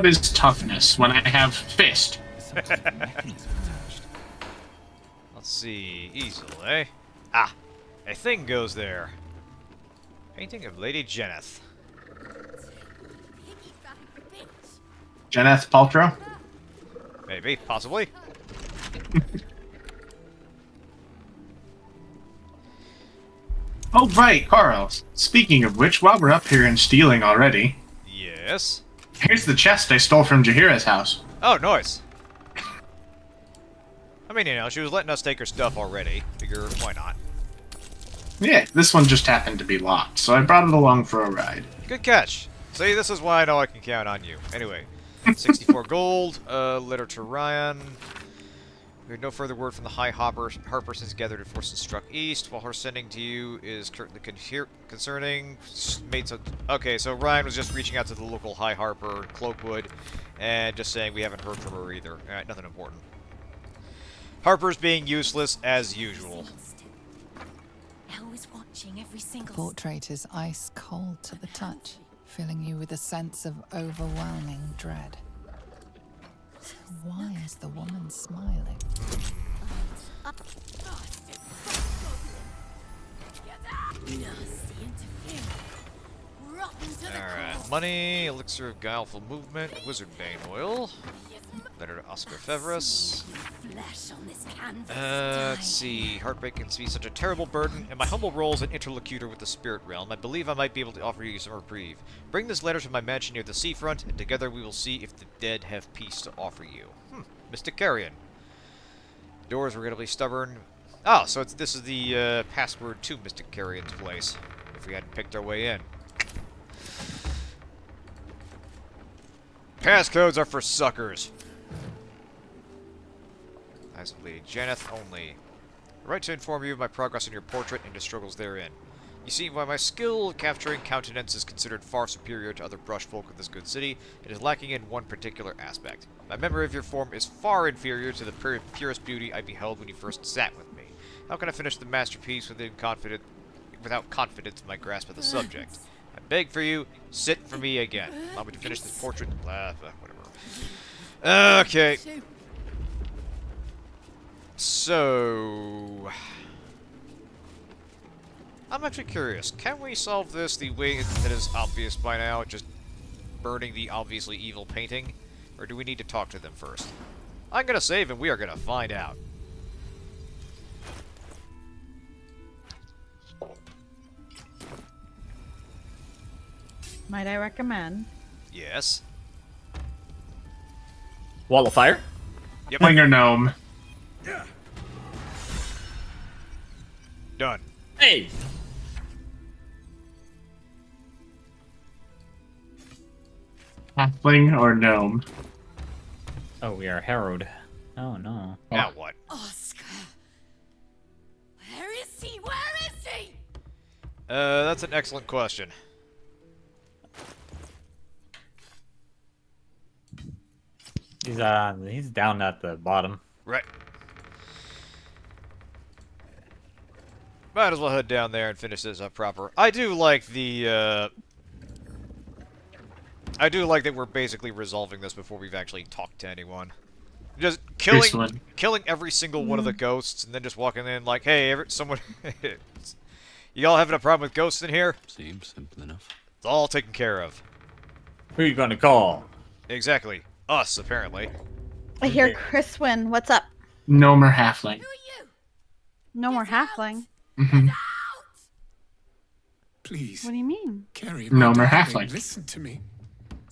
What is toughness when I have fist? Let's see. Easel, eh? Ah! A thing goes there. Painting of Lady Jeneth. Jeneth Paltrow? Maybe. Possibly. Oh, right, Carl. Speaking of which, while we're up here and stealing already, Yes? here's the chest I stole from Jaheira's house. Oh, nice. I mean, you know, she was letting us take her stuff already. Figure, why not? Yeah, this one just happened to be locked, so I brought it along for a ride. Good catch. See, this is why I know I can count on you. Anyway, 64 gold, letter to Ryan. We have no further word from the High Harper since gathered forces struck east. While her sending to you is currently concerning. Okay, so Ryan was just reaching out to the local High Harper in Cloakwood and just saying we haven't heard from her either. Alright, nothing important. Harper's being useless as usual. Portrait is ice cold to the touch, filling you with a sense of overwhelming dread. So why is the woman smiling? Alright, money, elixir of guileful movement, wizard bane oil. Letter to L'Affaire Fevras. Let's see. Heartbreak can be such a terrible burden. In my humble role as an interlocutor with the spirit realm, I believe I might be able to offer you some reprieve. Bring this letter to my mansion near the seafront, and together we will see if the dead have peace to offer you. Mystic Carrion. Doors regrettably stubborn. Oh, so this is the password to Mystic Carrion's place, if we hadn't picked our way in. Passcodes are for suckers. Eyes of Lady Jeneth only. I write to inform you of my progress in your portrait and your struggles therein. You see, while my skill capturing countenance is considered far superior to other brush folk of this good city, it is lacking in one particular aspect. My memory of your form is far inferior to the purest beauty I beheld when you first sat with me. How can I finish the masterpiece without confidence in my grasp of the subject? I beg for you, sit for me again. Allow me to finish this portrait. Whatever. Okay. So, I'm actually curious. Can we solve this the way that is obvious by now, just burning the obviously evil painting? Or do we need to talk to them first? I'm gonna save and we are gonna find out. Might I recommend? Yes. Wall of fire? Yep. Flinger gnome. Done. Hey! Halfling or gnome? Oh, we are harrowed. Oh no. Now what? Oscar! Where is he? Where is he? That's an excellent question. He's down at the bottom. Right. Might as well head down there and finish this up proper. I do like the, I do like that we're basically resolving this before we've actually talked to anyone. Just killing every single one of the ghosts, and then just walking in like, hey, someone... You all having a problem with ghosts in here? Seems simple enough. It's all taken care of. Who are you gonna call? Exactly. Us, apparently. I hear Chriswin. What's up? Gnome or halfling? Who are you? No more halfling. Please, What do you mean? Carrie. Gnome or halfling? Listen to me.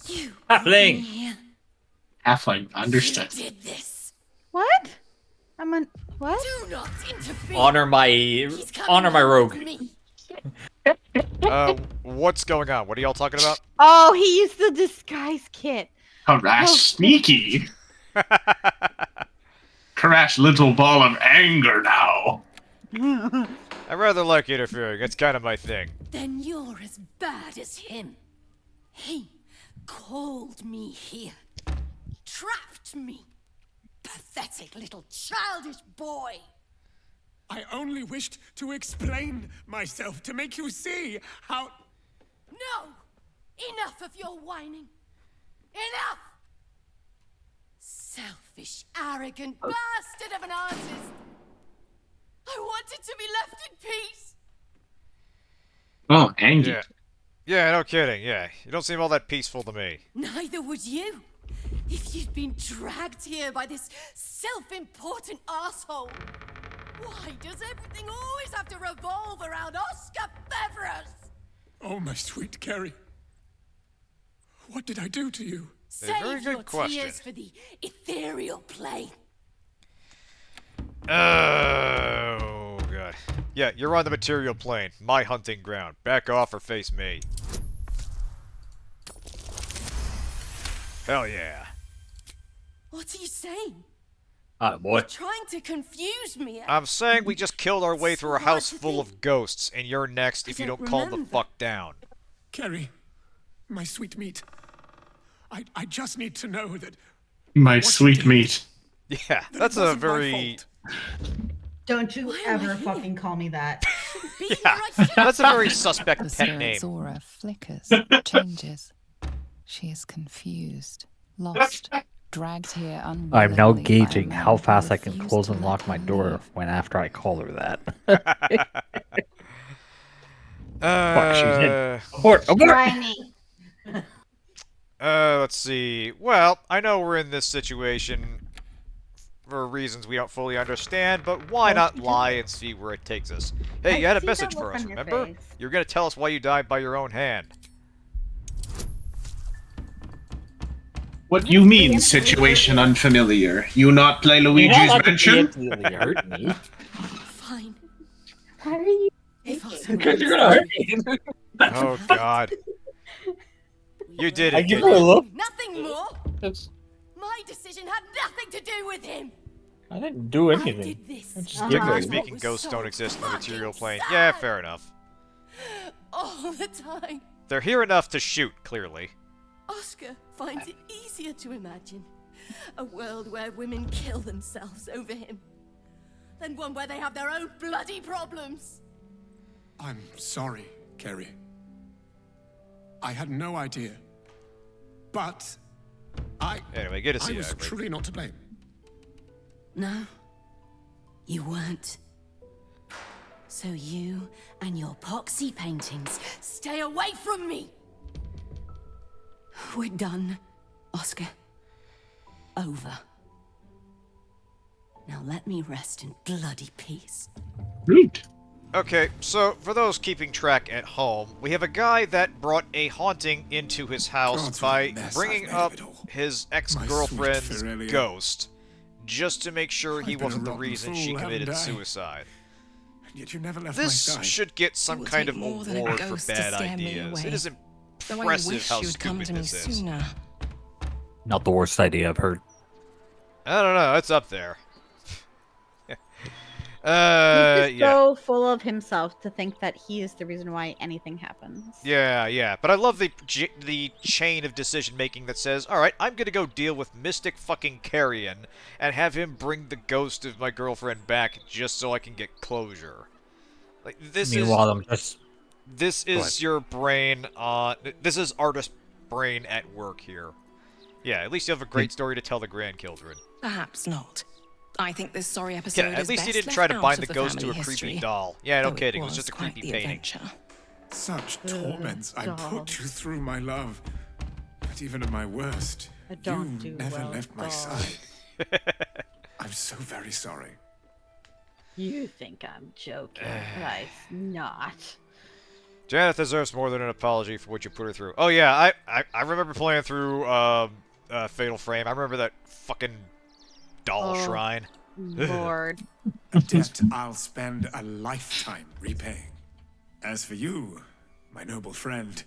You. Halfling! Me. Halfling, understood. You did this. What? I'm an what? Do not interfere. Honor my rogue. Me. What's going on? What are y'all talking about? Oh, he used the disguise kit. Kurash, sneaky. Kurash, little ball of anger now. I rather like interfering. It's kind of my thing. Then you're as bad as him. He called me here. Trapped me. Pathetic little childish boy. I only wished to explain myself to make you see how. No! Enough of your whining. Enough! Selfish, arrogant bastard of an artist! I wanted to be left in peace! Oh, Angie. Yeah. Yeah, no kidding, yeah. You don't seem all that peaceful to me. Neither would you. If you'd been dragged here by this self-important asshole. Why does everything always have to revolve around Oscar Fevras? Oh, my sweet Carrie. What did I do to you? very Save good your question. tears for the ethereal plane. Oh, God. Yeah, you're on the material plane. My hunting ground. Back off or face me. Hell yeah. What are you saying? Boy. Trying to confuse me. I'm saying we just killed our way through a house full of ghosts, and you're next if you don't don't calm the remember. fuck down. Carrie, my sweet meat. I just need to know that My What sweet did- meat. Yeah, that that's it a wasn't my very... fault. Don't you Why am I ever here? fucking call me that. Be Yeah, here, I should- that's a very suspect The pet name. spirit's aura flickers, changes. She is confused, lost, dragged here unwillingly. I'm now by a gauging man how who fast I can refused close to and let lock my her door leave. when after I call her that. Fuck, she's in. Abort! Abort! Grimy. Let's see. Well, I know we're in this situation for reasons we don't fully understand, but why not lie and see where it takes us? Hey, I you had a see that message look for us, on your remember? face. You were gonna tell us why you died by your own hand. What you mean, situation unfamiliar? You not play Luigi's Mansion? hurt me. Fine. Why are you? If Oscar Because you're wants gonna to hurt me. Oh, God. You did I it, give didn't her a you? look. Nothing more. My decision had nothing to do with him. I didn't do I anything. did this. I just Uh-huh. gave her a Strictly look. speaking, was ghosts so don't exist in the material fucking plane. sad. Yeah, fair enough. All the time. They're here enough to shoot, clearly. Oscar finds it easier to imagine a world where women kill themselves over him than one where they have their own bloody problems. I'm sorry, Carrie. I had no idea. But Anyway, good to see I you, was Irene. truly not to blame. No, you weren't. So you and your poxy paintings stay away from me. We're done, Oscar. Over. Now let me rest in bloody peace. Rude. Okay, so for those keeping track at home, we have a guy that brought a haunting into his house God's what a by mess bringing I've made of up it all. his My ex-girlfriend's sweet Firelia. ghost, just to make sure he I've been a wasn't the rotten reason fool, she haven't committed I? suicide. And yet you never left This my side. should get some will kind take of more than a award for ghost to bad scare me ideas. away. It is Though I impressive wish how you'd come stupid to me this is. sooner. Not the worst idea I've heard. I don't know, it's up there. He's just Yeah. so full of himself to think that he is the reason why anything happens. Yeah, but I love the chain of decision making that says, all right, I'm gonna go deal with Mystic fucking Carrion and have him bring the ghost of my girlfriend back just so I can get closure. Like this Meanwhile, I'm just. this Go is ahead. your brain on this is artist brain at work here. Yeah, at least you have a great story to tell the grandchildren. Perhaps not. I think this sorry episode Yeah, at is least you best didn't try to left bind out the of ghost to a family creepy history, doll. Yeah, no though kidding, it was was just a quite creepy the painting. adventure. Such torments I put you through, my love. But even at my worst, I don't you do never well, left my dog. side. I'm so very sorry. You think I'm joking, but I'm not. Janet deserves more than an apology for what you put her through. Oh yeah, I remember playing through Fatal Frame. I remember that fucking doll Oh. shrine. Lord. A debt I'll spend a lifetime repaying. As for you, my noble friend,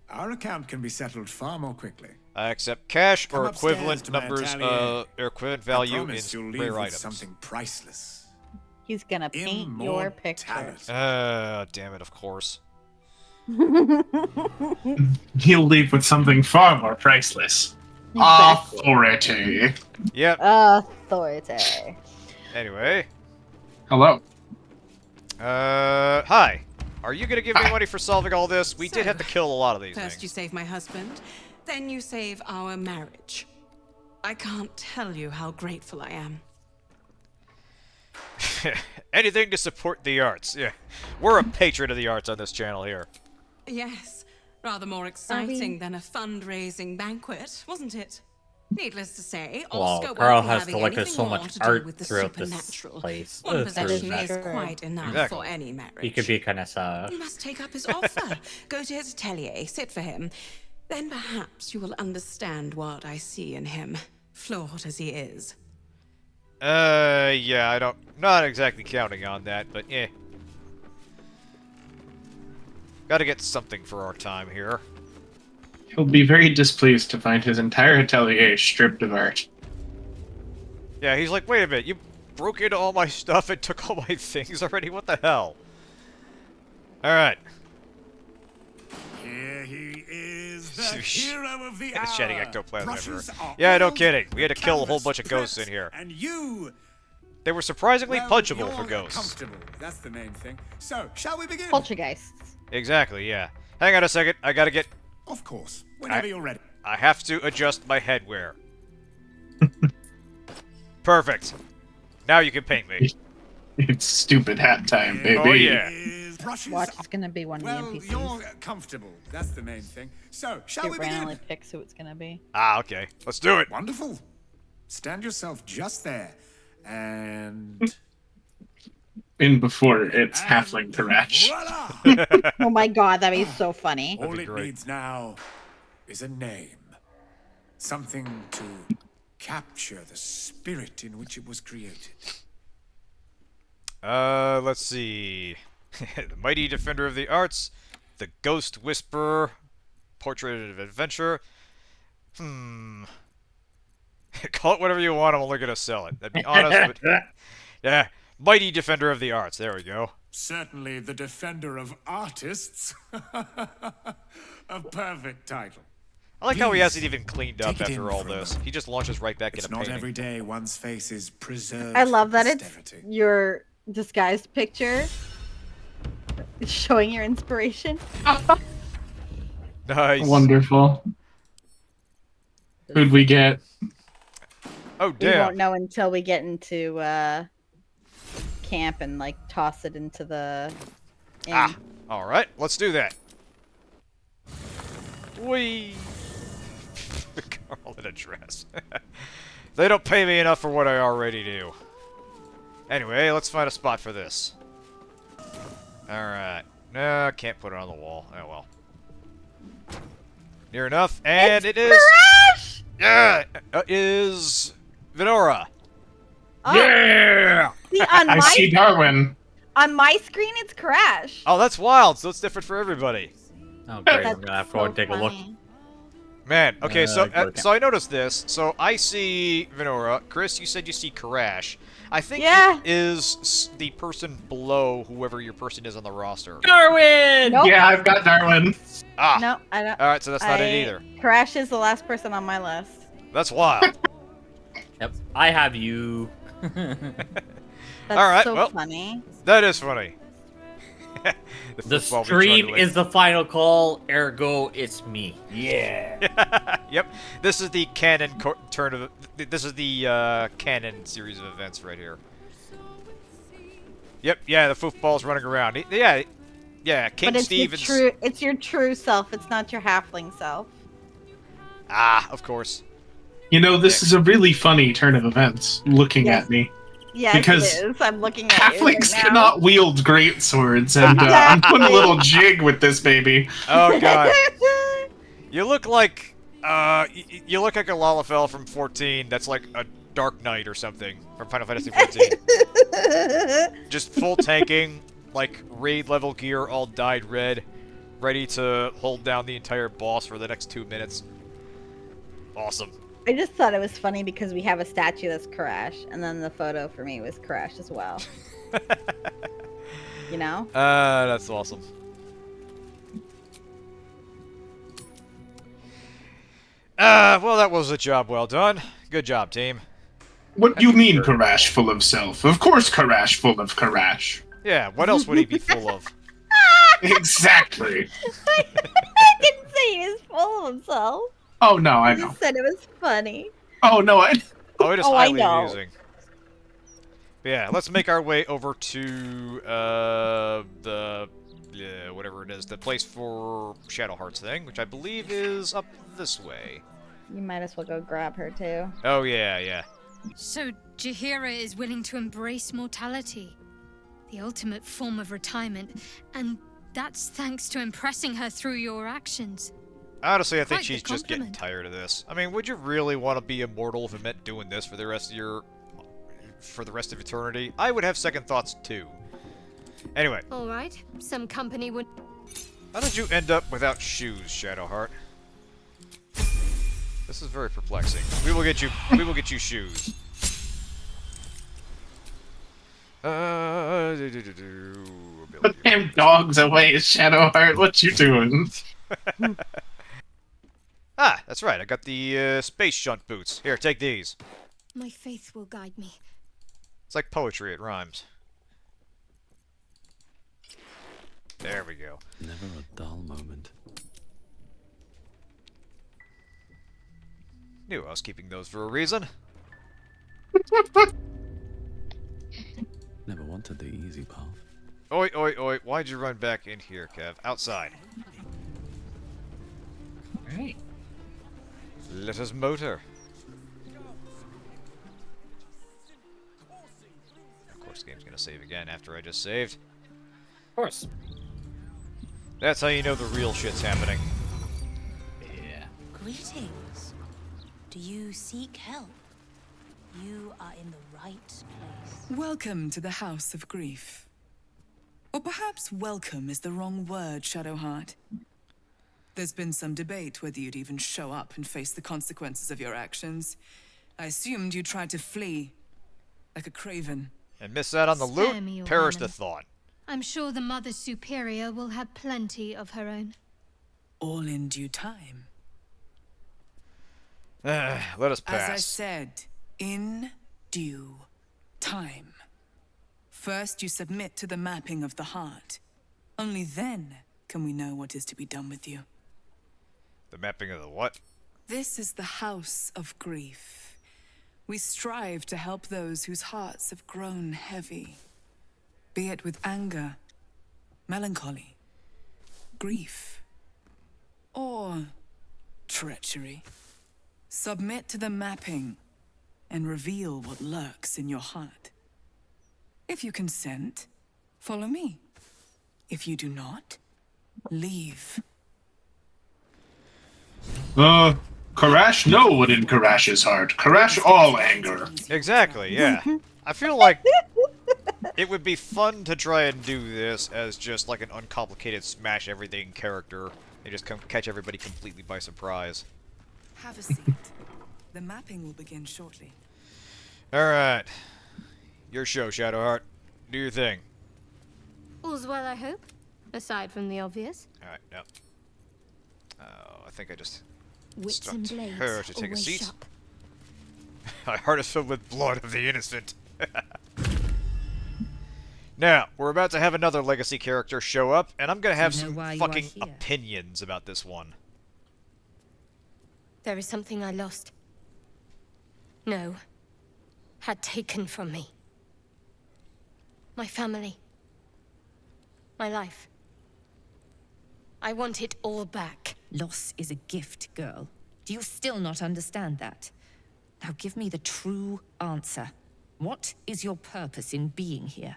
our account can be settled far more quickly. I accept cash Come or upstairs equivalent to my numbers, atelier. or equivalent I value in promise you'll leave rare with items. something priceless. He's gonna paint your picture. Immortality. Damn it, of course. He'll leave with something far more priceless. Exactly. Authority. Yep. Authority. Anyway, Hello. hi. Are you gonna give me money for solving all this? We did So, have to kill a lot of these First you things. save my husband, then you save our marriage. I can't tell you how grateful I am. Anything to support the arts. Yeah, we're a patron of the arts on this channel here. Yes, rather more exciting than a fundraising banquet, wasn't it? Needless to say, Wow, Oscar Carl won't be has having to look at anything so more much to do art with the throughout this supernatural. place. One Through possession that. is quite enough Exactly. for any marriage. He could be kind of sad. You must take up his offer. Go to his atelier, sit for him. Then perhaps you will understand what I see in him, flawed as he is. Yeah, not exactly counting on that, but yeah. Gotta get something for our time here. He'll be very displeased to find his entire atelier stripped of art. Yeah, he's like, wait a minute, you broke into all my stuff and took all my things already? What the hell? Alright. Here he is, the hero of the hour. Shedding ectoplasm Brushes everywhere. are Yeah, no oiled, kidding. We had to kill a whole canvas bunch of ghosts in prepped, here. And you... They were surprisingly well, punchable you're for ghosts. comfortable. That's the main thing. So, shall we begin? Poltergeists. Exactly, yeah. Hang on a second, I gotta get... Of course, whenever you're ready. I have to adjust my headwear. Perfect. Now you can paint me. It's stupid hat time, baby. Oh yeah. Brushes Watch, are- it's gonna be one of the Well, NPCs. you're comfortable. That's the main thing. So, shall we It begin? randomly picks who it's gonna be. Ah, okay. Let's do it. Wonderful. Stand yourself just there. And... In before it's halfling Kurash. voila! Oh my god, that'd be so funny. All be it great. needs now is a name. Something to capture the spirit in which it was created. Let's see. The Mighty Defender of the Arts, the Ghost Whisperer, Portrait of Adventure. Call it whatever you want, I'm only gonna sell it. That'd be honest, but... Yeah, Mighty Defender of the Arts, there we go. Certainly the defender of artists. A perfect title. I like how he Please, hasn't even cleaned up take it in after all for a this. moment. He just launches right back It's into not painting. every day one's face is preserved. I love for that it's posterity. your disguised picture showing your inspiration. Nice. Wonderful. Who'd we get? Oh, We damn. won't know until we get into camp and like toss it into the inn. Ah, alright, let's do that. Whee! Carl in a dress. They don't pay me enough for what I already do. Anyway, let's find a spot for this. Alright. No, I can't put it on the wall. Oh well. Near enough, and it is... Kurash! Yeah! Is... Venora. Oh, Yeah! see, I see Darwin. on my screen it's Kurash. Oh, that's wild, so it's different for everybody. Oh, great. That's I'm gonna have to go and take a look. funny. Man, okay, Good. so I noticed this. So I see Venora. Chris, you said you see Kurash. I think Yeah. it is the person below whoever your person is on the roster. Darwin! Nope. Yeah, I've got Darwin. Ah, No, I don't. alright, so that's not it either. Kurash is the last person on my list. That's wild. Yep, I have you. That's Alright, so well. funny. That is funny. The football be stream juggling. is the final call, ergo, it's me. Yeah. Yep, this is the canon turn of... This is the canon series of events right here. Yep, yeah, the football's running around. Yeah, King But it's Stevens... it's your true self. It's not your halfling self. Ah, of course. You know, this is a really funny turn of events, looking Yes. at me. Yes, Because it is. I'm looking at you right Halflings now. cannot wield great swords, and I'm putting a little jig with this baby. Oh, God. You look like, you look like a Lalafell from 14 that's like a Dark Knight or something from Final Fantasy 14. Just full tanking, like raid level gear, all dyed red, ready to hold down the entire boss for the next 2 minutes. Awesome. I just thought it was funny because we have a statue that's Kurash, and then the photo for me was Kurash as well. You know? That's awesome. Well, that was a job well done. Good job, team. What do you mean, Kurash full of self? Of course Kurash full of Kurash. Yeah, what else would he be full of? Exactly. I didn't say he was full of himself. Oh, no, I I know. just said it was funny. Oh no, Oh, it is Oh, I highly know. amusing. But yeah, let's make our way over to the whatever it is, the place for Shadowheart's thing, which I believe is up this way. You might as well go grab her too. Oh yeah, yeah. So Jaheira is willing to embrace mortality, the ultimate form of retirement, and that's thanks to impressing her through your actions. Honestly, I think Quite the she's just getting compliment. tired of this. I mean, would you really want to be immortal if it meant doing this for the rest of eternity? I would have second thoughts too. Anyway, All right, some company would. how did you end up without shoes, Shadowheart? This is very perplexing. We will get you shoes. put them dogs away, Shadowheart. What you doing? Ah, that's right. I got the space shunt boots. Here, take these. My faith will guide me. It's like poetry. It rhymes. There we go. Never a dull moment. Knew I was keeping those for a reason. Never wanted the easy path. Oi, oi, oi. Why'd you run back in here, Kev? Outside. Alright. Let us motor. Of course, the game's gonna save again after I just saved. Of course. That's how you know the real shit's happening. Yeah. Greetings. Do you seek help? You are in the right place. Welcome to the House of Grief. Or perhaps welcome is the wrong word, Shadowheart. There's been some debate whether you'd even show up and face the consequences of your actions. I assumed you tried to flee, like a craven. And miss out on the Spare loot? me, Your Perish the Highness. thought. I'm sure the Mother Superior will have plenty of her own. All in due time. Let us pass. As I said, in due time. First, you submit to the mapping of the heart. Only then can we know what is to be done with you. The mapping of the what? This is the House of Grief. We strive to help those whose hearts have grown heavy. Be it with anger, melancholy, grief, or treachery. Submit to the mapping and reveal what lurks in your heart. If you consent, follow me. If you do not, leave. Kurash, know what in Kurash's heart. Kurash all anger. Exactly, yeah. I feel like it would be fun to try and do this as just like an uncomplicated smash everything character and just catch everybody completely by surprise. Have a seat. The mapping will begin shortly. Alright. Your show, Shadowheart. Do your thing. All's well, I hope. Aside from the obvious. Alright, no. Oh, I think I just Wits and instruct blades. her to take a always seat. sharp. My heart is filled with blood of the innocent. Now, we're about to have another legacy character show up, and I'm gonna have You know some why you are fucking here? opinions about this one. There is something I lost. No. Had taken from me. My family. My life. I want it all back. Loss is a gift, girl. Do you still not understand that? Now give me the true answer. What is your purpose in being here?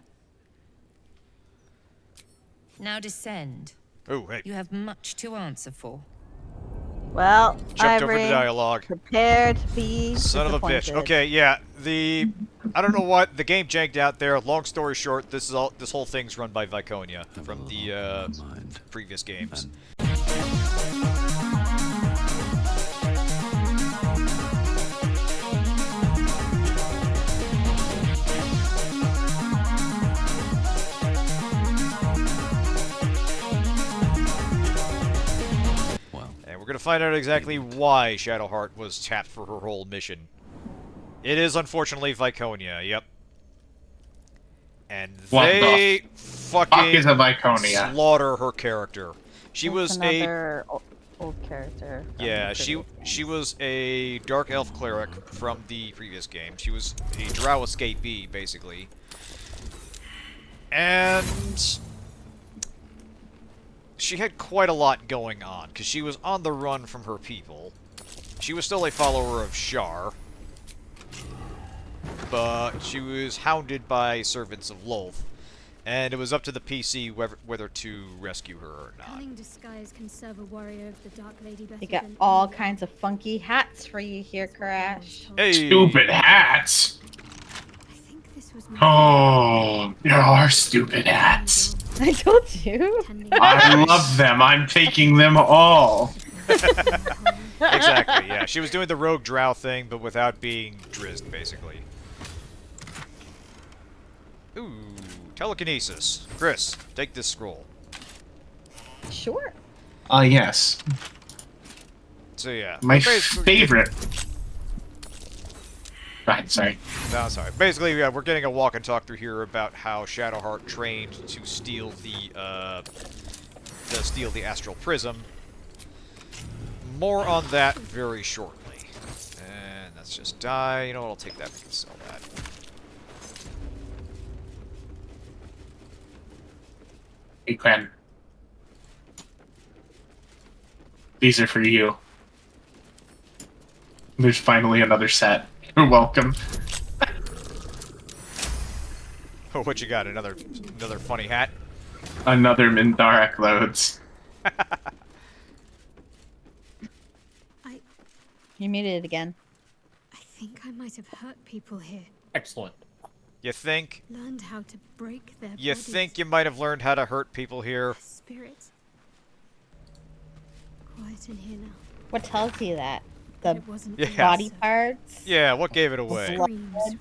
Now descend. Oh, hey. You have much to answer for. Well, Jumped over the Ivory, dialogue. prepare to be Son of a bitch. disappointed. Okay, yeah. I don't know what the game janked out there. Long story short, this whole thing's run by Viconia from the previous games. And we're gonna find out exactly why Shadowheart was tapped for her whole mission. It is unfortunately Viconia, yep. And What they fuck is a Viconia? slaughter her character. She was another old character. from Yeah, the she previous was a dark elf cleric from the previous game. She was a drow escapee, basically. And she had quite a lot going on, because she was on the run from her people. She was still a follower of Shar, but she was hounded by servants of Lolth, and it was up to the PC whether to rescue her or not. Cunning disguise can serve a warrior of the Dark Lady better They got than all anyone. kinds of funky hats for you here, Kurash. Hey! Stupid hats. I think this was Oh, there are stupid hats. I told you. I love them. I'm taking them all. Exactly, yeah. She was doing the rogue drow thing, but without being drizzed, basically. Ooh, telekinesis. Chris, take this scroll. Sure. Yes. So yeah. My basically- favorite. Right, sorry. No, sorry. Basically, yeah, we're getting a walk and talk through here about how Shadowheart trained to steal the astral prism. More on that very shortly. And let's just die. You know what? I'll take that. We can sell that. Hey, Glenn. These are for you. There's finally another set. You're welcome. Oh, what you got? Another funny hat? Another Mindarak loads. You muted it again. I think I might have hurt people here. Excellent. You think? Learned how to break their You bodies. think you might have learned how to hurt people here? Spirits. Quiet in here now. What tells you that? The It wasn't Yeah. body parts? Yeah, what gave it The away? blood,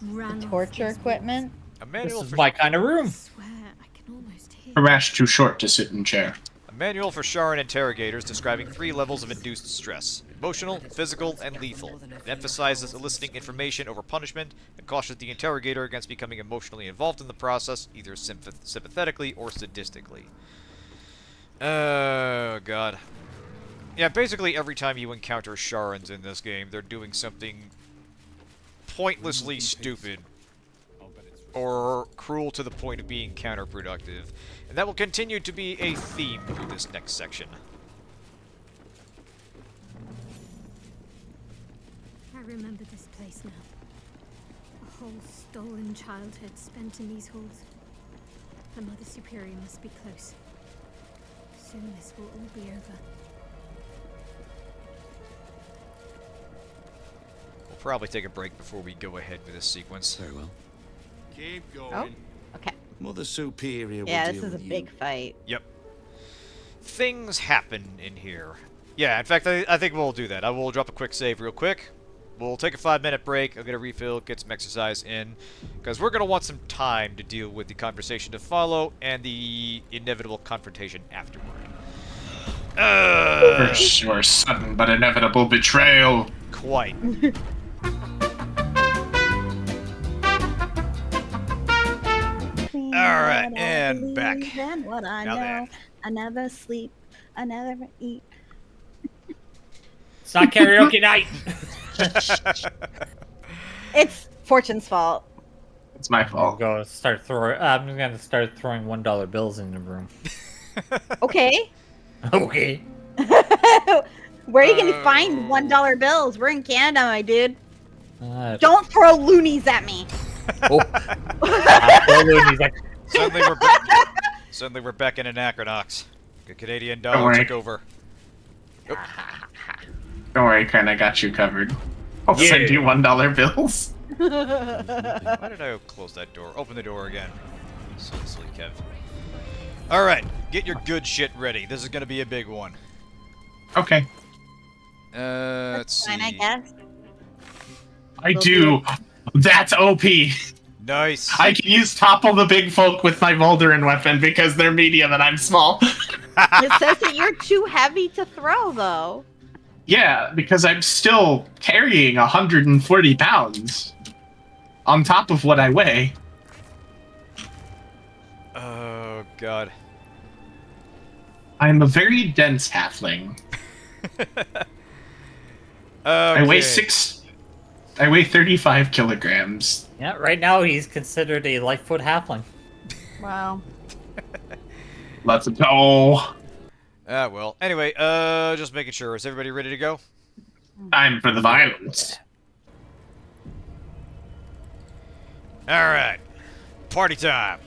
ran the off torture these equipment? A manual This is for my kind of room. Swear, I can almost hear. Harash too short to sit in chair. A manual for Sharran interrogators describing 3 levels of induced stress: emotional, physical, and lethal. It emphasizes eliciting information over punishment and cautions the interrogator against becoming emotionally involved in the process, either sympathetically or sadistically. Oh, God. Yeah, basically every time you encounter Sharrans in this game, they're doing something pointlessly stupid or cruel to the point of being counterproductive. And that will continue to be a theme through this next section. I remember this place now. A whole stolen childhood spent in these halls. The Mother Superior must be close. Soon this will all be over. We'll probably take a break before we go ahead with this sequence. Very well. Keep going. Oh, okay. Mother Superior will Yeah, deal this is a with big you. fight. Yep. Things happen in here. Yeah, in fact, I think we'll do that. I will drop a quick save real quick. We'll take a 5-minute break. I'll get a refill, get some exercise in. Because we're going to want some time to deal with the conversation to follow and the inevitable confrontation afterward. For sure, sudden but inevitable betrayal. Quite. Alright, and back. And what I Now know. then. I never sleep. I never eat. It's not karaoke night. It's Fortune's fault. It's my I'm fault. gonna start throwing. I'm gonna start throwing $1 bills in the room. Okay. Okay. Where are you gonna find $1 bills? We're in Canada, my dude. Don't. Don't throw loonies at me. Oh. Suddenly we're back in Anachronox. The Canadian Don't dollar worry. took over. Nope. Don't worry, Ken, I got you covered. I'll Yeah. send you $1 bills. Why did I close that door? Open the door again. So silly, Kev. Alright, get your good shit ready. This is gonna be a big one. Okay. Let's see. Fine, I guess. I do. That's OP. Nice. I can use Topple the Big Folk with my Baldurin weapon because they're medium and I'm small. It says that you're too heavy to throw, though. Yeah, because I'm still carrying 140 pounds on top of what I weigh. Oh, God. I'm a very dense halfling. I weigh Okay. I weigh 35 kilograms. Yeah, right now he's considered a Lightfoot halfling. Wow. Lots of oh. Well. Anyway, just making sure. Is everybody ready to go? Time for the violence. Alright. Party time.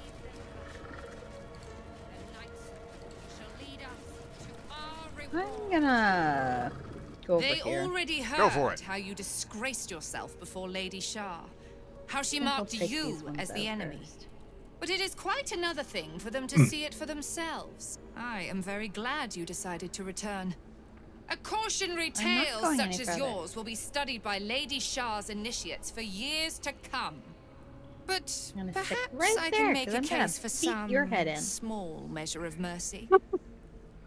I'm gonna go over They here. already heard Go for it. how you disgraced yourself before Lady Shar, how she I think I'll marked take you these ones as the out enemy. first. But it is quite another thing for them to see it for themselves. I am very glad you decided to return. A cautionary I'm not tale going such any as further. yours will be studied by Lady Shar's initiates for years to come. But I'm gonna stick perhaps right I there, can make 'cause a I'm gonna case for beat some your head in. small measure of mercy.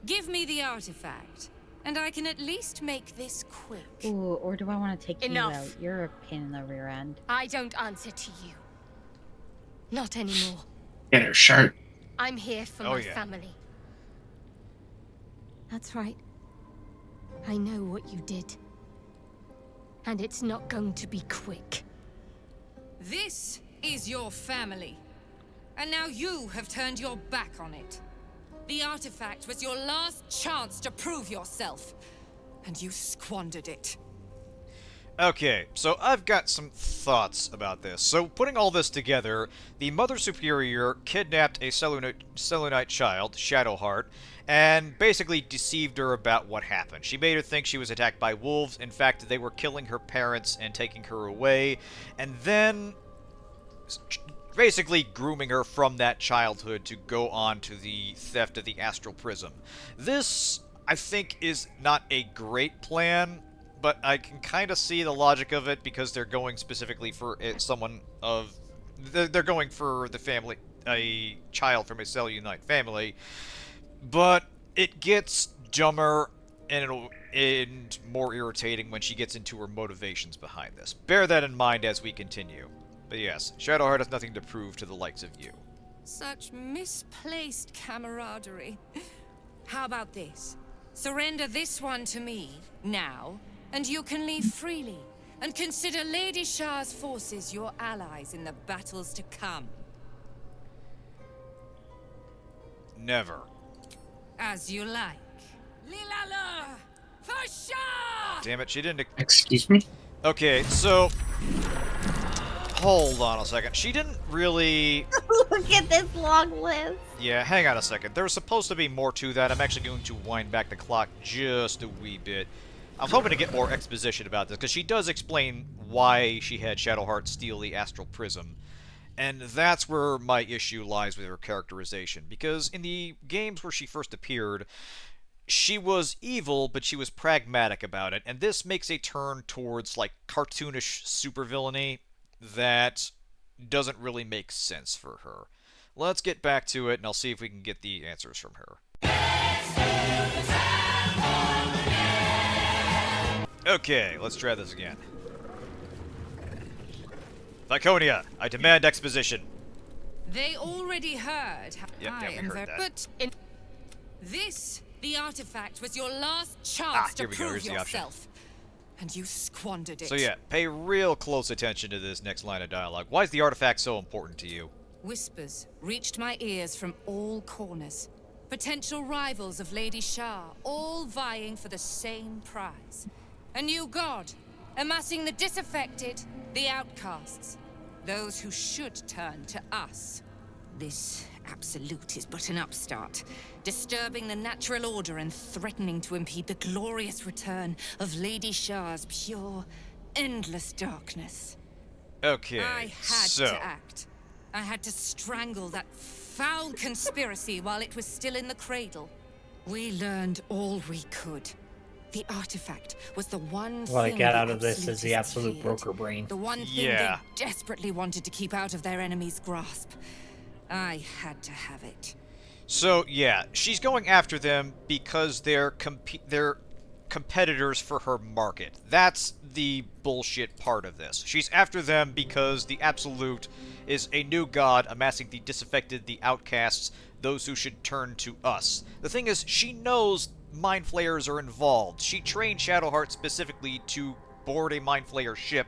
Give me the artifact, and I can at least make this quick. Ooh, or do I want to take Enough. you out? You're a pain in the rear end. I don't answer to you. Not anymore. Get her shirt. I'm here for Oh, my yeah. family. That's right. I know what you did. And it's not going to be quick. This is your family. And now you have turned your back on it. The artifact was your last chance to prove yourself. And you squandered it. Okay, so I've got some thoughts about this. So, putting all this together, the Mother Superior kidnapped a Selûnite child, Shadowheart, and basically deceived her about what happened. She made her think she was attacked by wolves. In fact, they were killing her parents and taking her away, and then basically grooming her from that childhood to go on to the theft of the Astral Prism. This, I think, is not a great plan, but I can kind of see the logic of it because they're going specifically for someone of... They're going for the family, a child from a Selûnite family, but it gets dumber and more irritating when she gets into her motivations behind this. Bear that in mind as we continue. But yes, Shadowheart has nothing to prove to the likes of you. Such misplaced camaraderie. How about this? Surrender this one to me, now, and you can leave freely. And consider Lady Shar's forces your allies in the battles to come. Never. As you like. Lilala! For Shar! Damn it, she didn't... Excuse me? Okay, so... Hold on a second. She didn't really... Look at this long list. Yeah, hang on a second. There was supposed to be more to that. I'm actually going to wind back the clock just a wee bit. I was hoping to get more exposition about this, because she does explain why she had Shadowheart steal the Astral Prism. And that's where my issue lies with her characterization. Because in the games where she first appeared, she was evil, but she was pragmatic about it. And this makes a turn towards, like, cartoonish supervillainy that doesn't really make sense for her. Let's get back to it, and I'll see if we can get the answers from her. Okay, let's try this again. Viconia, I demand exposition. They already heard how Yep, I we am heard very... that. But in this, the artifact, was your last chance to here we go. prove Here's the option. yourself. And you squandered it. So yeah, pay real close attention to this next line of dialogue. Why is the artifact so important to you? Whispers reached my ears from all corners. Potential rivals of Lady Shar, all vying for the same prize. A new god, amassing the disaffected, the outcasts. Those who should turn to us. This absolute is but an upstart, disturbing the natural order and threatening to impede the glorious return of Lady Shar's pure, endless darkness. Okay, I had so... to act. I had to strangle that foul conspiracy while it was still in the cradle. We learned all we could. The artifact was the one What I thing get the out of this is the absolutists absolute feared. broker brain. The one thing Yeah. they desperately wanted to keep out of their enemy's grasp. I had to have it. So, yeah, she's going after them because they're competitors for her market. That's the bullshit part of this. She's after them because the Absolute is a new god amassing the disaffected, the outcasts, those who should turn to us. The thing is, she knows mind flayers are involved. She trained Shadowheart specifically to board a mind flayer ship,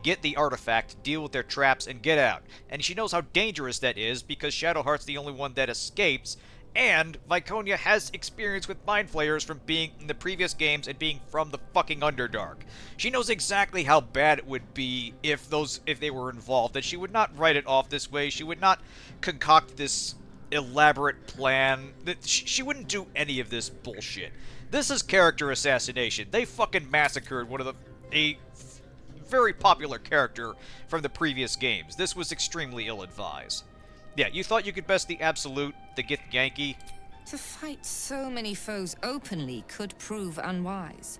get the artifact, deal with their traps, and get out. And she knows how dangerous that is because Shadowheart's the only one that escapes, and Viconia has experience with mind flayers from being in the previous games and being from the fucking Underdark. She knows exactly how bad it would be if they were involved, and she would not write it off this way. She would not concoct this elaborate plan. She wouldn't do any of this bullshit. This is character assassination. They fucking massacred a very popular character from the previous games. This was extremely ill-advised. Yeah, you thought you could best the Absolute, the Gith Yankee? To fight so many foes openly could prove unwise.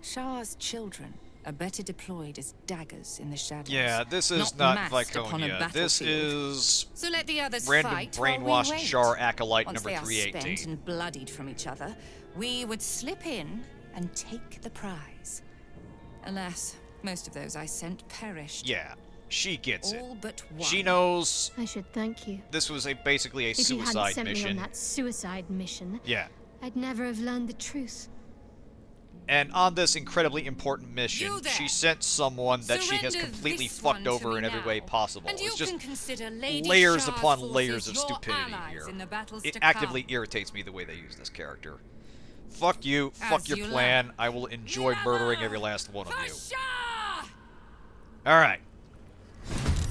Shah's children are better deployed as daggers in the shadows. Yeah, this is not massed upon a Viconia. This battlefield. is So let the others random fight while we brainwashed wait. Char acolyte Once number they are 318. spent and bloodied from each other, we would slip in and take the prize. Alas, most of those I sent perished. Yeah, she gets it. All but one. She knows I should thank you. this was basically a If you hadn't suicide sent me on mission. that suicide mission, Yeah. I'd never have learned the truth. And on this incredibly important mission, she sent someone that she has Surrender completely this fucked one to over me in every now, way possible. and you It's just can consider Lady layers Shah's upon forces layers of your stupidity allies here. in the battles It to actively come. irritates me the way they use this character. Fuck you, As fuck your you plan, I will enjoy murdering every last one of you. Alright.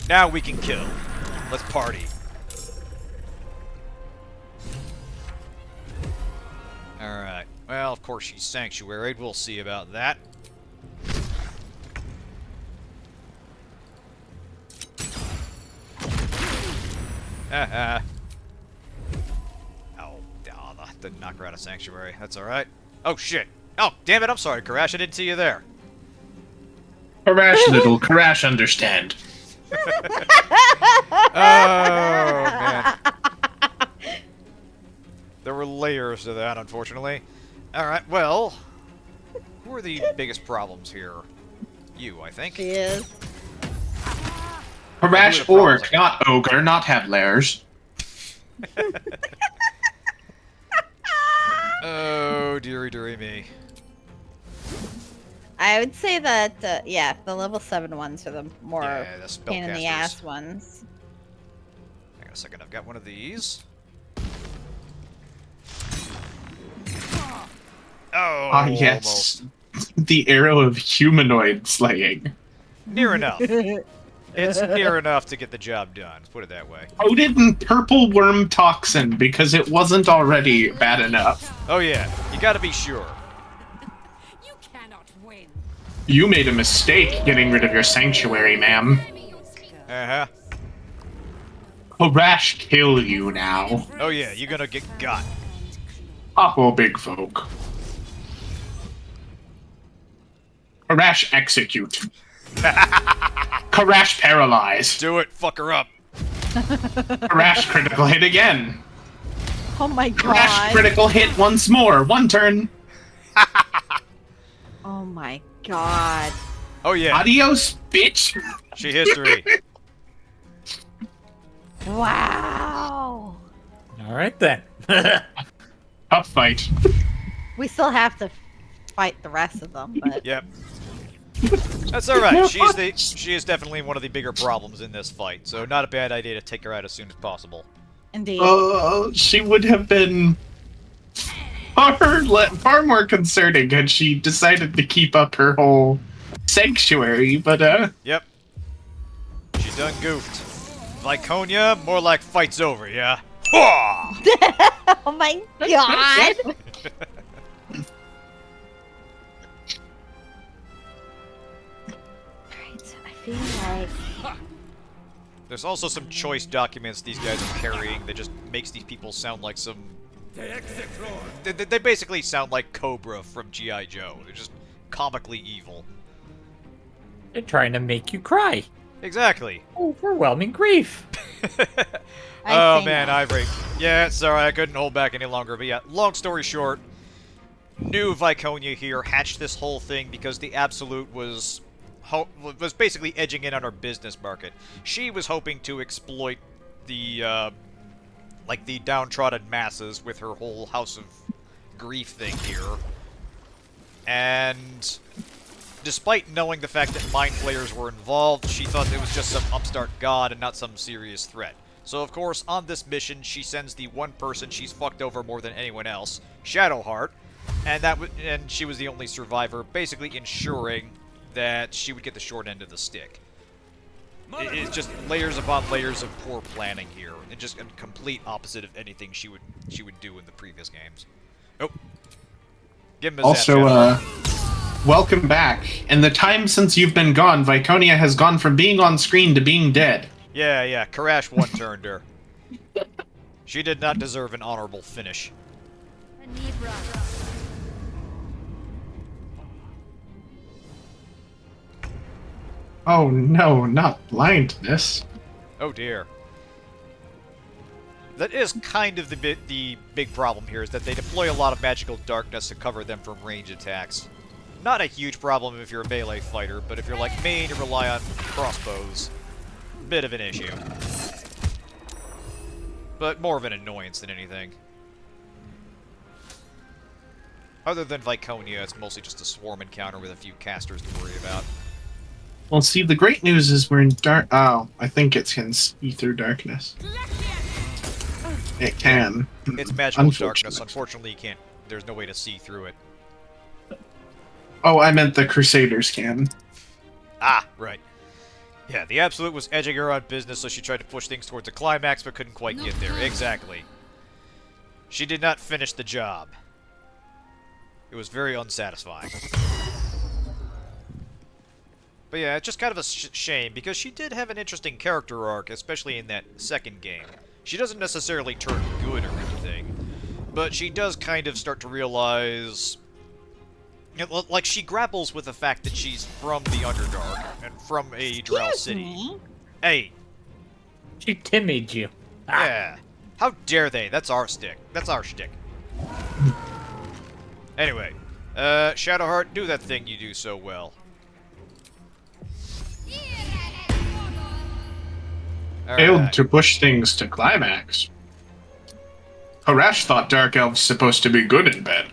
Now we can kill. Let's party. Alright. Well, of course she's sanctuaried. We'll see about that. Haha. Oh, didn't knock her out of sanctuary. That's alright. Oh, shit. Oh, damn it, I'm sorry, Kurash. I didn't see you there. Kurash, little Kurash, understand. Oh, man. There were layers to that, unfortunately. Alright, well... Who are the biggest problems here? You, I think. She is. Kurash orc, not ogre, not have lairs. Oh, dearie me. I would say that, yeah, the level 7 ones are the more Yeah, the pain in the spellcasters. ass ones. Hang on a second, I've got one of these. Oh, Ah, yes. The arrow of humanoid slaying. Near enough. It's near enough to get the job done. Let's put it that way. Coated in purple worm toxin because it wasn't already bad enough. Oh yeah, you gotta be sure. You cannot win. You made a mistake getting rid of your sanctuary, ma'am. Uh-huh. Kurash kill you now. Oh yeah, you're gonna get got. Awful big folk. Kurash execute. Kurash paralyze. Do it, fuck her up. Kurash critical hit again. Oh my Kurash god. critical hit once more. One turn. Oh my god. Oh yeah. Adios, bitch. She history. Wow. All right then. Tough fight. We still have to fight the rest of them, but Yep. That's alright. She is definitely one of the bigger problems in this fight, so not a bad idea to take her out as soon as possible. indeed. She would have been far more concerning had she decided to keep up her whole sanctuary, but Yep. She done goofed. Viconia, more like fight's over, yeah? Oh my god. Alright, I feel like There's also some choice documents these guys are carrying that just makes these people sound like some... They basically sound like Cobra from G.I. Joe. They're just comically evil. They're trying to make you cry. Exactly. Overwhelming grief. Oh man, Ivory. Yeah, sorry, I couldn't hold back any longer. But yeah, long story short, new Viconia here hatched this whole thing because the Absolute was basically edging in on our business market. She was hoping to exploit the the downtrodden masses with her whole House of grief thing here. And despite knowing the fact that mind flayers were involved, she thought it was just some upstart god and not some serious threat. So of course, on this mission, she sends the one person she's fucked over more than anyone else, Shadowheart, and she was the only survivor, basically ensuring that she would get the short end of the stick. It's just layers upon layers of poor planning here, and just a complete opposite of anything she would do in the previous games. Oh, give him a Also, zap, welcome back. In the time since you've been gone, Viconia has gone from being on screen to being dead. Yeah, Kurash one-turned her. She did not deserve an honorable finish. Oh no, not blindness. Oh dear. That is kind of the big problem here, is that they deploy a lot of magical darkness to cover them from range attacks. Not a huge problem if you're a melee fighter, but if you're like me and you rely on crossbows, bit of an issue. But more of an annoyance than anything. Other than Viconia, it's mostly just a swarm encounter with a few casters to worry about. Well, see, the great news is we're in dark. Oh, I think it can see through darkness. It can. It's magical darkness. Unfortunately, you can't. There's no way to see through it. Oh, I meant the Crusaders can. Ah, right. Yeah, the Absolute was edging her on business, so she tried to push things towards a climax, but couldn't quite get there. Exactly. She did not finish the job. It was very unsatisfying. But yeah, it's just kind of a shame, because she did have an interesting character arc, especially in that second game. She doesn't necessarily turn good or anything, but she does kind of start to realize... like, she grapples with the fact that she's from the Underdark, and from a Drow city. Hey! She timid you. Yeah. How dare they? That's our stick. That's our shtick. Anyway, Shadowheart, do that thing you do so well. Failed to push things to climax. Kurash thought Dark Elf's supposed to be good in bed.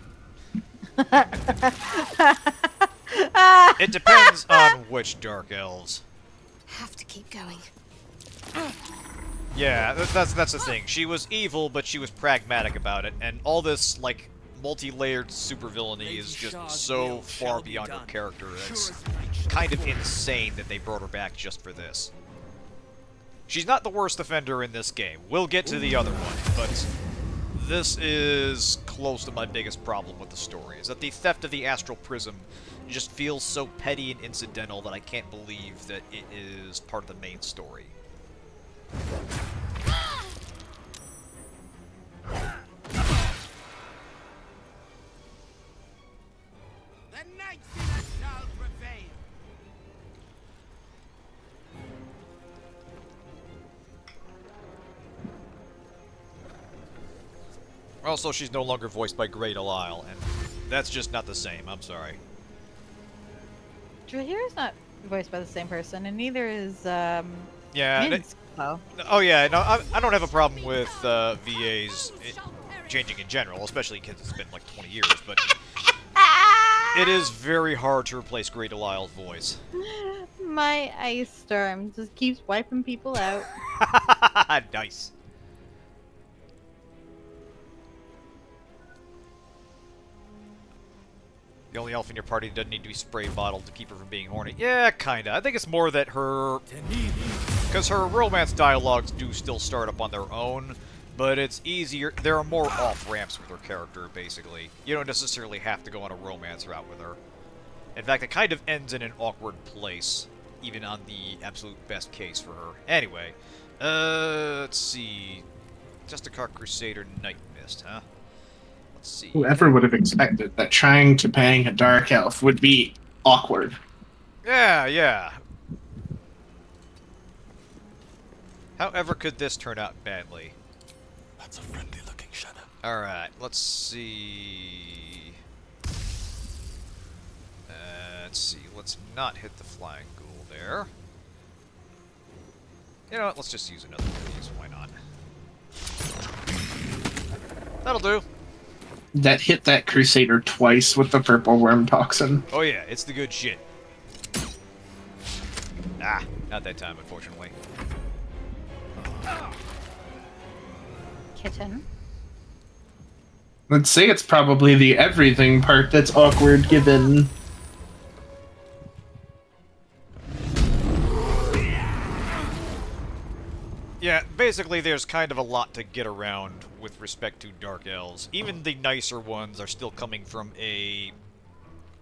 It depends on which Dark Elves. Have to keep going. Yeah, that's the thing. She was evil, but she was pragmatic about it, and all this, like, multi-layered supervillainy is just so far beyond her character. It's kind of insane that they brought her back just for this. She's not the worst offender in this game. We'll get to the other one, but this is close to my biggest problem with the story, is that the theft of the Astral Prism just feels so petty and incidental that I can't believe that it is part of the main story. Also, she's no longer voiced by Great Alile, and that's just not the same. I'm sorry. Drahira's not voiced by the same person, and neither is Yeah. Minsk. Oh yeah, no, I don't have a problem with VAs changing in general, especially because it's been like 20 years. But it is very hard to replace Great Alile's voice. My ice storm just keeps wiping people out. Nice. The only elf in your party doesn't need to be spray bottled to keep her from being horny. Yeah, kinda. I think it's more that her... because her romance dialogues do still start up on their own, but it's easier... there are more off-ramps with her character, basically. You don't necessarily have to go on a romance route with her. In fact, it kind of ends in an awkward place, even on the absolute best case for her. Anyway, let's see... Justicar Crusader Night Mist, huh? Let's see. Whoever would have expected that trying to bang a Dark Elf would be awkward. Yeah. However could this turn out badly? That's a friendly-looking shadow. Alright, let's see... let's not hit the flying ghoul there. You know what, let's just use another one of these, why not? That'll do. that hit that Crusader twice with the purple worm toxin. Oh yeah, it's the good shit. Ah, not that time, unfortunately. Kitten. Let's say it's probably the everything part that's awkward given... Yeah, basically there's kind of a lot to get around with respect to Dark Elves. Even the nicer ones are still coming from a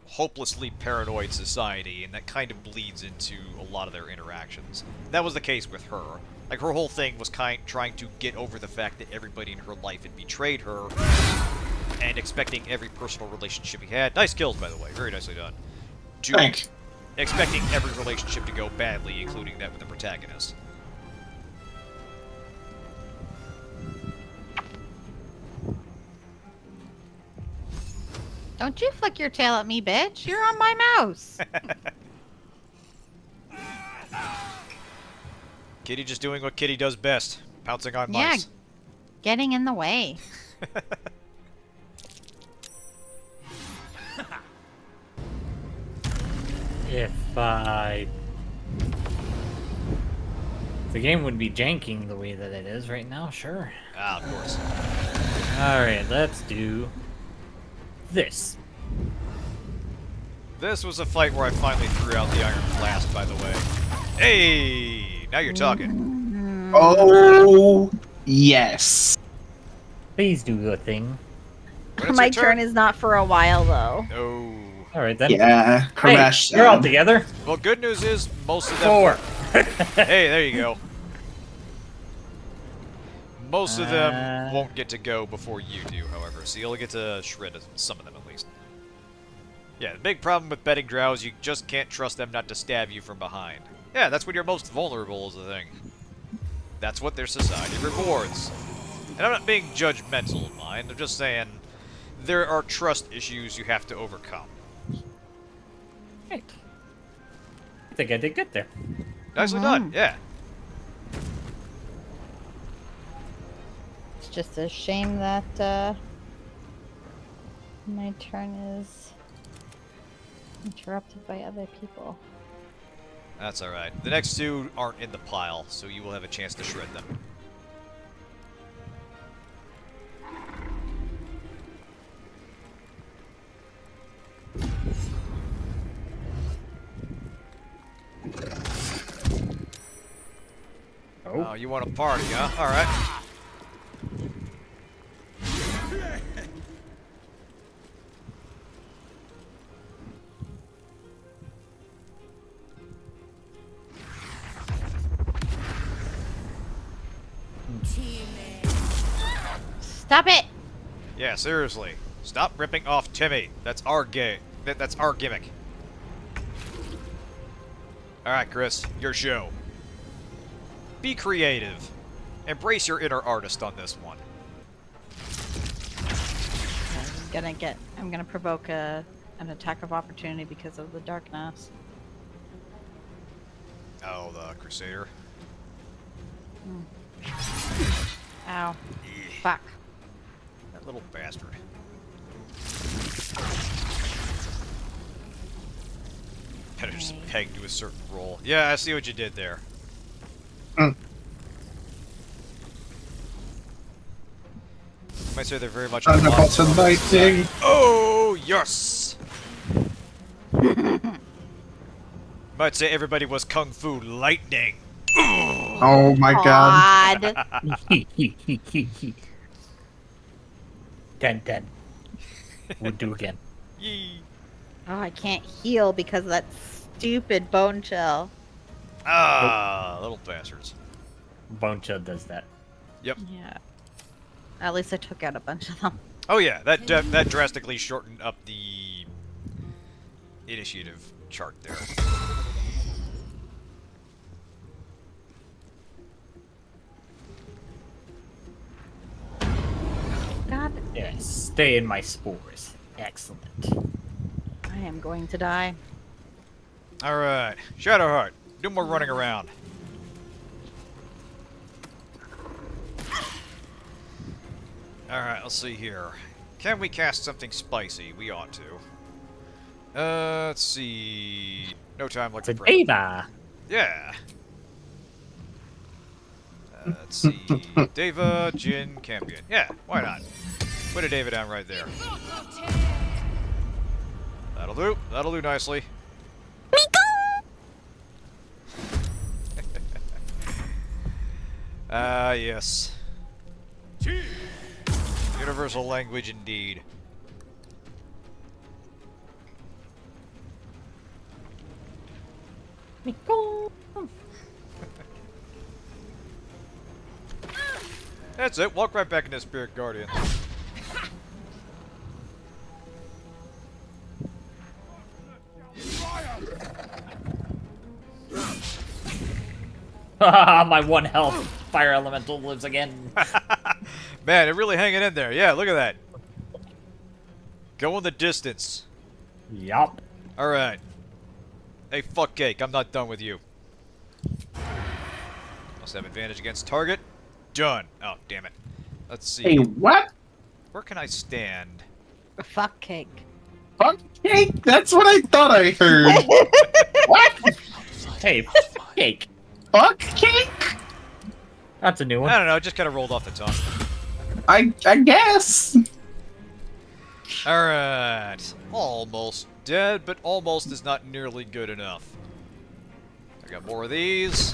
hopelessly paranoid society, and that kind of bleeds into a lot of their interactions. That was the case with her. Like, her whole thing was trying to get over the fact that everybody in her life had betrayed her, and expecting every personal relationship he had— nice kills, by the way, very nicely done— Thanks. expecting every relationship to go badly, including that with the protagonist. Don't you flick your tail at me, bitch. You're on my mouse. Kitty just doing what Kitty does best, pouncing on Yeah, mice. getting in the way. If the game would be janking the way that it is right now, sure. Ah, of course. Alright, let's do this. This was a fight where I finally threw out the Iron Blast, by the way. Hey! Now you're talking. Oh, yes. Please do your thing. My turn is not for a while, though. Oh. Alright then. Yeah, Kurash. Hey, you're all together. Well, good news is most of them... 4. Hey, there you go. Most of them won't get to go before you do, however, so you'll get to shred some of them at least. Yeah, the big problem with betting drow is you just can't trust them not to stab you from behind. Yeah, that's when you're most vulnerable, is the thing. That's what their society rewards. And I'm not being judgmental, mind. I'm just saying there are trust issues you have to overcome. Right. I think I did good there. Nicely done, yeah. It's just a shame that my turn is interrupted by other people. That's alright. The next two aren't in the pile, so you will have a chance to shred them. Oh, you want a party, huh? Alright. Stop it! Yeah, seriously. Stop ripping off Timmy. That's our that's our gimmick. Alright, Chris. Your show. Be creative. Embrace your inner artist on this one. I'm gonna provoke an attack of opportunity because of the darkness. Oh, the Crusader. Ow. Fuck. That little bastard. Better just pegged to a certain roll. Yeah, I see what you did there. Might say they're very much. Oh, yes! Might say everybody was Kung Fu Lightning. Oh my god. 10-10. We'll do again. Yee. Oh, I can't heal because of that stupid bone chill. Ah, little bastards. Bone Chill does that. Yep. Yeah. At least I took out a bunch of them. Oh yeah, that drastically shortened up the initiative chart there. God. Yes, stay in my spores. Excellent. I am going to die. Alright, Shadowheart, do more running around. Alright, let's see here. Can we cast something spicy? We ought to. Let's see. No time like It's a the present. Deva. Yeah. Let's see. Deva, Jin, Campion. Yeah, why not? Put a Deva down right there. That'll do. That'll do nicely. Ah, yes. Universal language indeed. That's it. Walk right back into Spirit Guardian. My 1 health fire elemental lives again. Man, they're really hanging in there. Yeah, look at that. Going the distance. Yup. Alright. Hey, fuck cake. I'm not done with you. Must have advantage against target. Done. Oh, damn it. Let's see. Hey, what? Where can I stand? Fuck cake. Fuck cake? That's what I thought I heard. What? Hey, cake. Fuck cake? That's a new one. I don't know. It just kind of rolled off the tongue. I guess. Alright. Almost dead, but almost is not nearly good enough. I got more of these.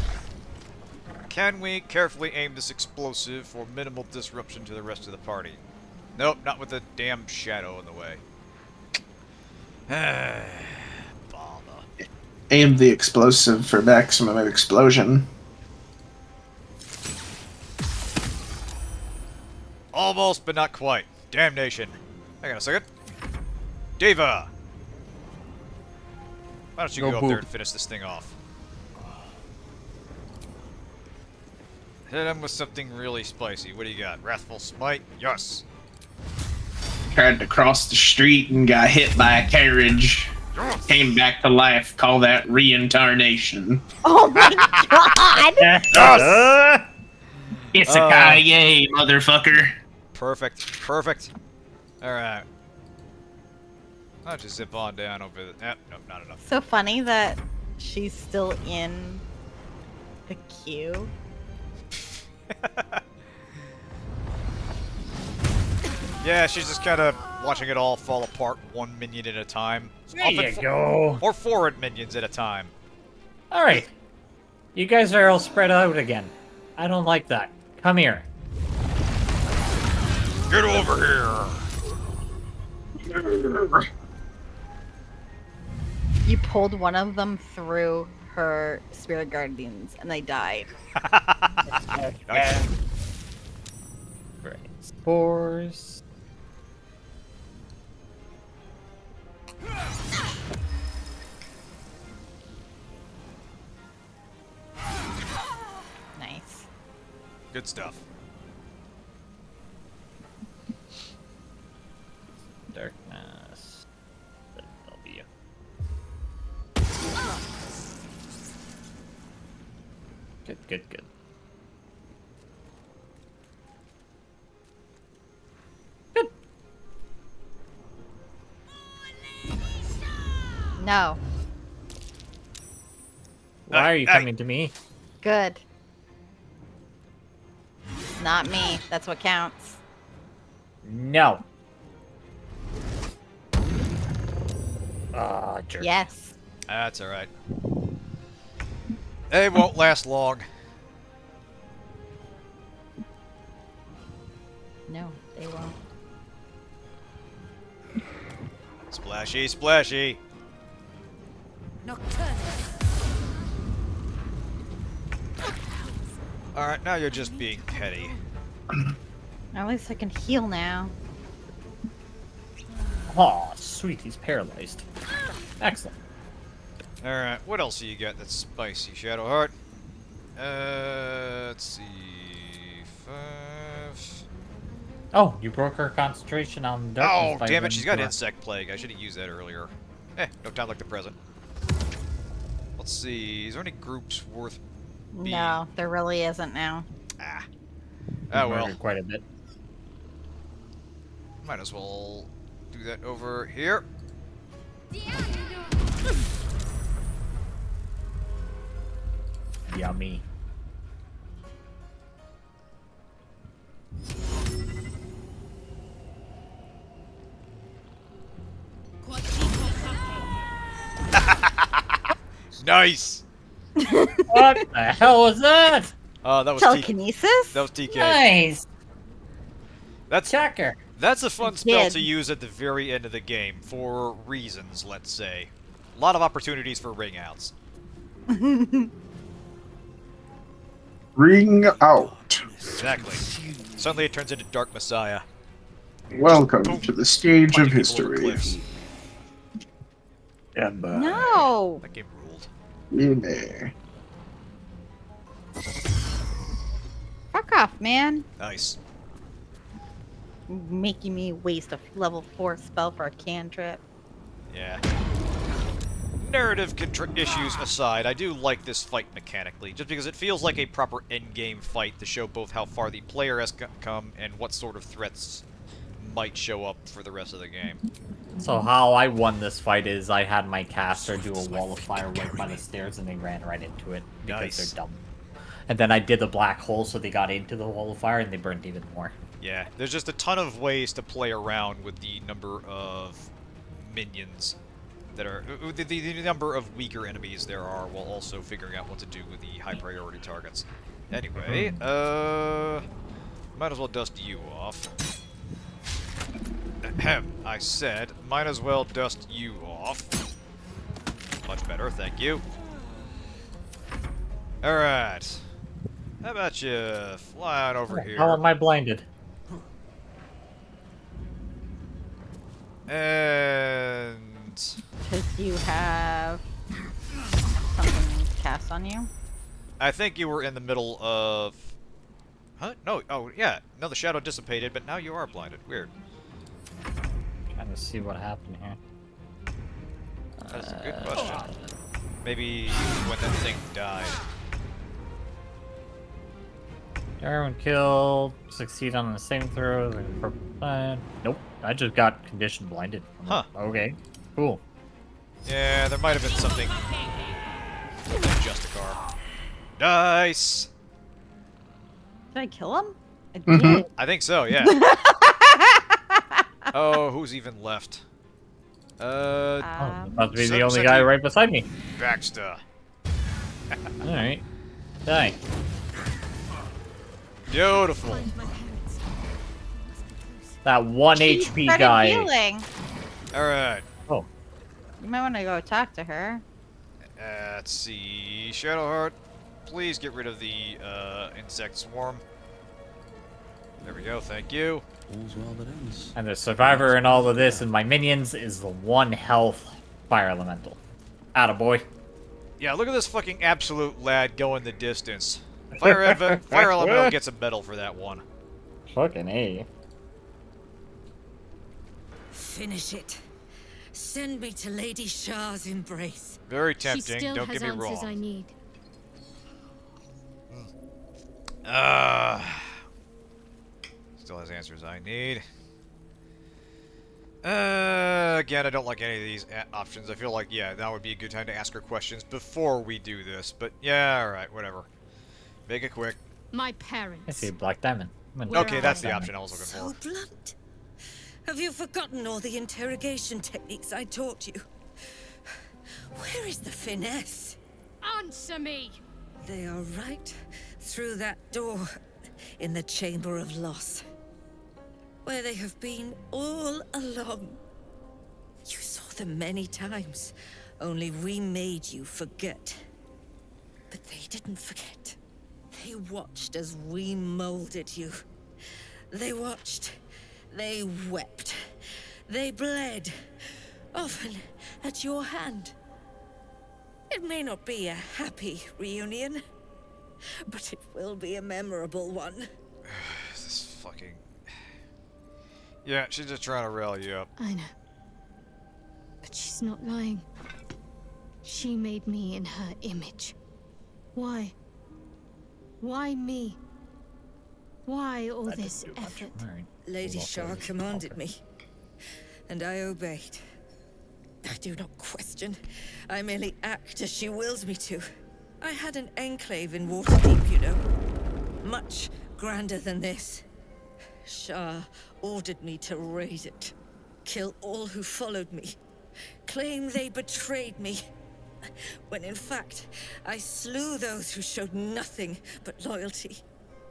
Can we carefully aim this explosive for minimal disruption to the rest of the party? Nope, not with the damn shadow in the way. Bother. Aim the explosive for maximum explosion. Almost, but not quite. Damnation. Hang on a second. Deva! Why don't you go up there and finish this thing off? Hit him with something really spicy. What do you got? Wrathful Smite? Yes! Tried to cross the street and got hit by a carriage. Came back to life. Call that reincarnation. Oh my god! Yes! Isekai, yay, motherfucker. Perfect. Perfect. Alright. I'll just zip on down over the... Nope, not enough. So funny that she's still in the queue. Yeah, she's just kind of watching it all fall apart 1 minion at a time. There you go. Or 4 minions at a time. Alright. You guys are all spread out again. I don't like that. Come here. Get over here! You pulled one of them through her spirit guardians and they died. Nice. Right. Spores. Nice. Good stuff. Darkness. W. Good, good, good. Good. No. Why are you coming to me? Good. Not me. That's what counts. No. Ah, jerk. Yes. That's alright. They won't last long. No, they won't. Splashy, splashy. Alright, now you're just being petty. At least I can heal now. Aw, sweet, he's paralyzed. Excellent. Alright, what else do you got that's spicy, Shadowheart? Let's see... 5... Oh, you broke her concentration on darkness. Oh, damn it, she's got Insect Plague. I should have used that earlier. No time like the present. Let's see, is there any groups worth being... No, there really isn't now. Ah. Oh well. Quite a bit. might as well do that over here. Yummy. Nice! What the hell was that? That was telekinesis? That was TK. Nice. That's Checker. That's a fun spell Kid. to use at the very end of the game, for reasons, let's say. A lot of opportunities for ring outs. Ring out. Exactly. Suddenly it turns into Dark Messiah. Welcome Boom. to the stage of Punching people over history. cliffs. No. That game ruled. Yeah. Fuck off, man. Nice. Making me waste a level 4 spell for a cantrip. Yeah. Narrative issues aside, I do like this fight mechanically, just because it feels like a proper endgame fight to show both how far the player has come and what sort of threats might show up for the rest of the game. So how I won this fight is I had my caster do a wall of fire right by the stairs and they ran right into it because Nice. they're dumb. And then I did the black hole so they got into the wall of fire and they burned even more. Yeah, there's just a ton of ways to play around with the number of minions that are... the number of weaker enemies there are, while also figuring out what to do with the high priority targets. Anyway, might as well dust you off. Ahem, I said, might as well dust you off. Much better, thank you. Alright. How about you fly on over here? How am I blinded? And... Because you have something cast on you. I think you were in the middle of... Huh? No, oh yeah. No, the shadow dissipated, but now you are blinded. Weird. Trying to see what happened here. That's a good question. Maybe when that thing died. Everyone killed, succeed on the saving throw. Nope, I just got condition blinded. Huh. Okay, cool. Yeah, there might have been something... Just a car. Nice! Did I kill him? I Mhm. did. I think so, yeah. Oh, who's even left? Must be the Send- only send guy you- right beside me. Baxter. Alright. Die. Beautiful. That 1 She HP started guy. healing. Alright. Oh. You might want to go talk to her. Let's see. Shadowheart, please get rid of the insect swarm. There we go, thank you. All's well that ends. And the survivor in all of this and my minions is the 1 health fire elemental. Attaboy. Yeah, look at this fucking absolute lad going the distance. Fire Elemental gets a medal for that one. Fucking A. Finish it. Send me to Lady Shah's embrace. Very She tempting, still don't has get me answers I wrong. need. Still has answers I need. Again, I don't like any of these options. I feel like, yeah, that would be a good time to ask her questions before we do this. But, yeah, alright, whatever. Make it quick. My parents. I see a black diamond. Okay, that's the option I was looking So for. blunt. Have you forgotten all the interrogation techniques I taught you? Where is the finesse? Answer me! They are right through that door in the Chamber of Loss, where they have been all along. You saw them many times, only we made you forget. But they didn't forget. They watched as we molded you. They watched. They wept. They bled. Often at your hand. It may not be a happy reunion, but it will be a memorable one. This fucking... Yeah, she's just trying to rally you up. I know. But she's not lying. She made me in her image. Why? Why me? Why all this effort? Lady Shar commanded me, and I obeyed. I do not question. I merely act as she wills me to. I had an enclave in Waterdeep, you know. Much grander than this. Shar ordered me to raid it. Kill all who followed me. Claim they betrayed me. When in fact, I slew those who showed nothing but loyalty.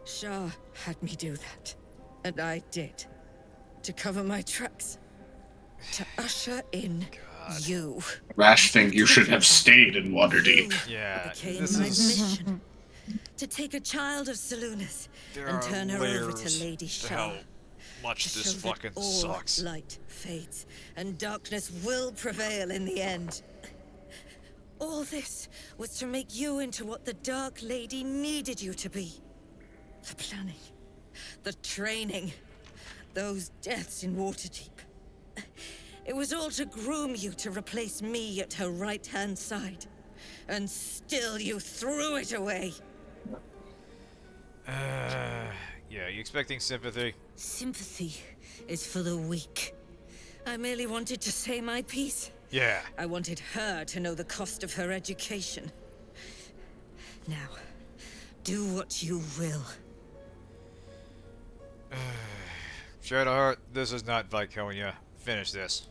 Shar had me do that. And I did. To cover my tracks. To usher in you. Rash think you should have stayed in Waterdeep. Yeah, Became this my is... mission. To take a child of Selûnes and turn her over to Lady Shar. How much To this show that fucking all sucks. light fades and darkness will prevail in the end. All this was to make you into what the Dark Lady needed you to be. The planning, the training, those deaths in Waterdeep. It was all to groom you to replace me at her right-hand side. And still you threw it away. Yeah, you expecting sympathy? Sympathy is for the weak. I merely wanted to say my piece. Yeah. I wanted her to know the cost of her education. Now, do what you will. Shadowheart, this is not Viconia. Finish this.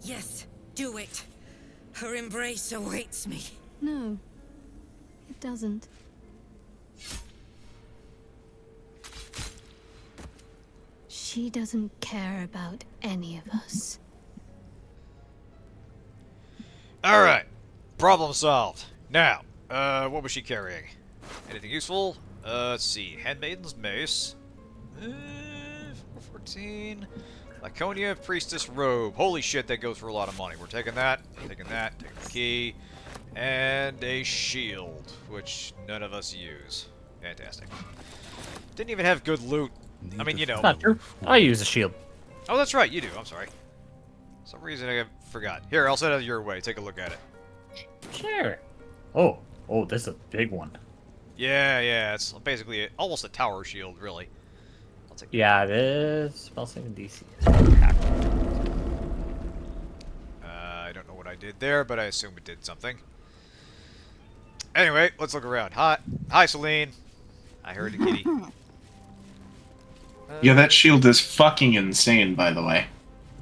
Yes, do it. Her embrace awaits me. No, it doesn't. She doesn't care about any of us. Alright. Problem solved. Now, what was she carrying? Anything useful? Let's see. Handmaiden's mace. 414. Laconia Priestess robe. Holy shit, that goes for a lot of money. We're taking that, taking the key, and a shield, which none of us use. Fantastic. Didn't even have good loot. I mean, you know. Not true. I use a shield. Oh, that's right, you do. I'm sorry. For some reason I forgot. Here, I'll send it your way. Take a look at it. Sure. Oh, this is a big one. Yeah, it's basically almost a tower shield, really. Yeah, this spell saving DC. I don't know what I did there, but I assume it did something. Anyway, let's look around. Hi, Celine. I heard a kitty. Yeah, that shield is fucking insane, by the way.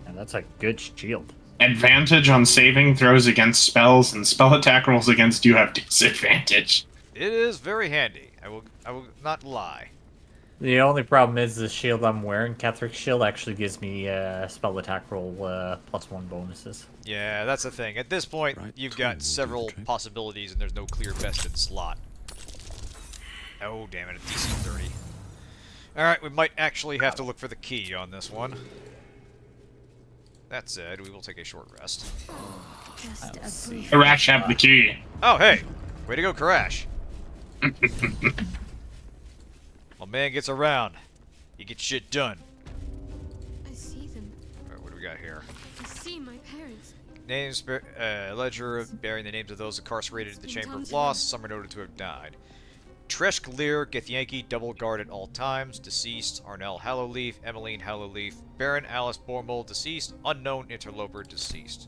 And that's a good shield. Advantage on saving throws against spells, and spell attack rolls against you have disadvantage. It is very handy. I will not lie. The only problem is the shield I'm wearing, Catherick's shield, actually gives me spell attack roll +1 bonuses. Yeah, that's the thing. At this point, you've got several possibilities, and there's no clear bested slot. Oh, damn it, a DC 30. Alright, we might actually have to look for the key on this one. That said, we will take a short rest. Kurash have the key. Oh, hey! Way to go, Kurash! My man gets around. He gets shit done. I see them. Alright, what do we got here? I see my parents. Names, ledger bearing the names of those incarcerated in the Chamber of Loss. Some are noted to have died. Tresh Lear, Githyanki, double guard at all times. Deceased. Arnell Hallowleaf, Emmeline Hallowleaf, Baron Alice Bormel, deceased. Unknown interloper, deceased.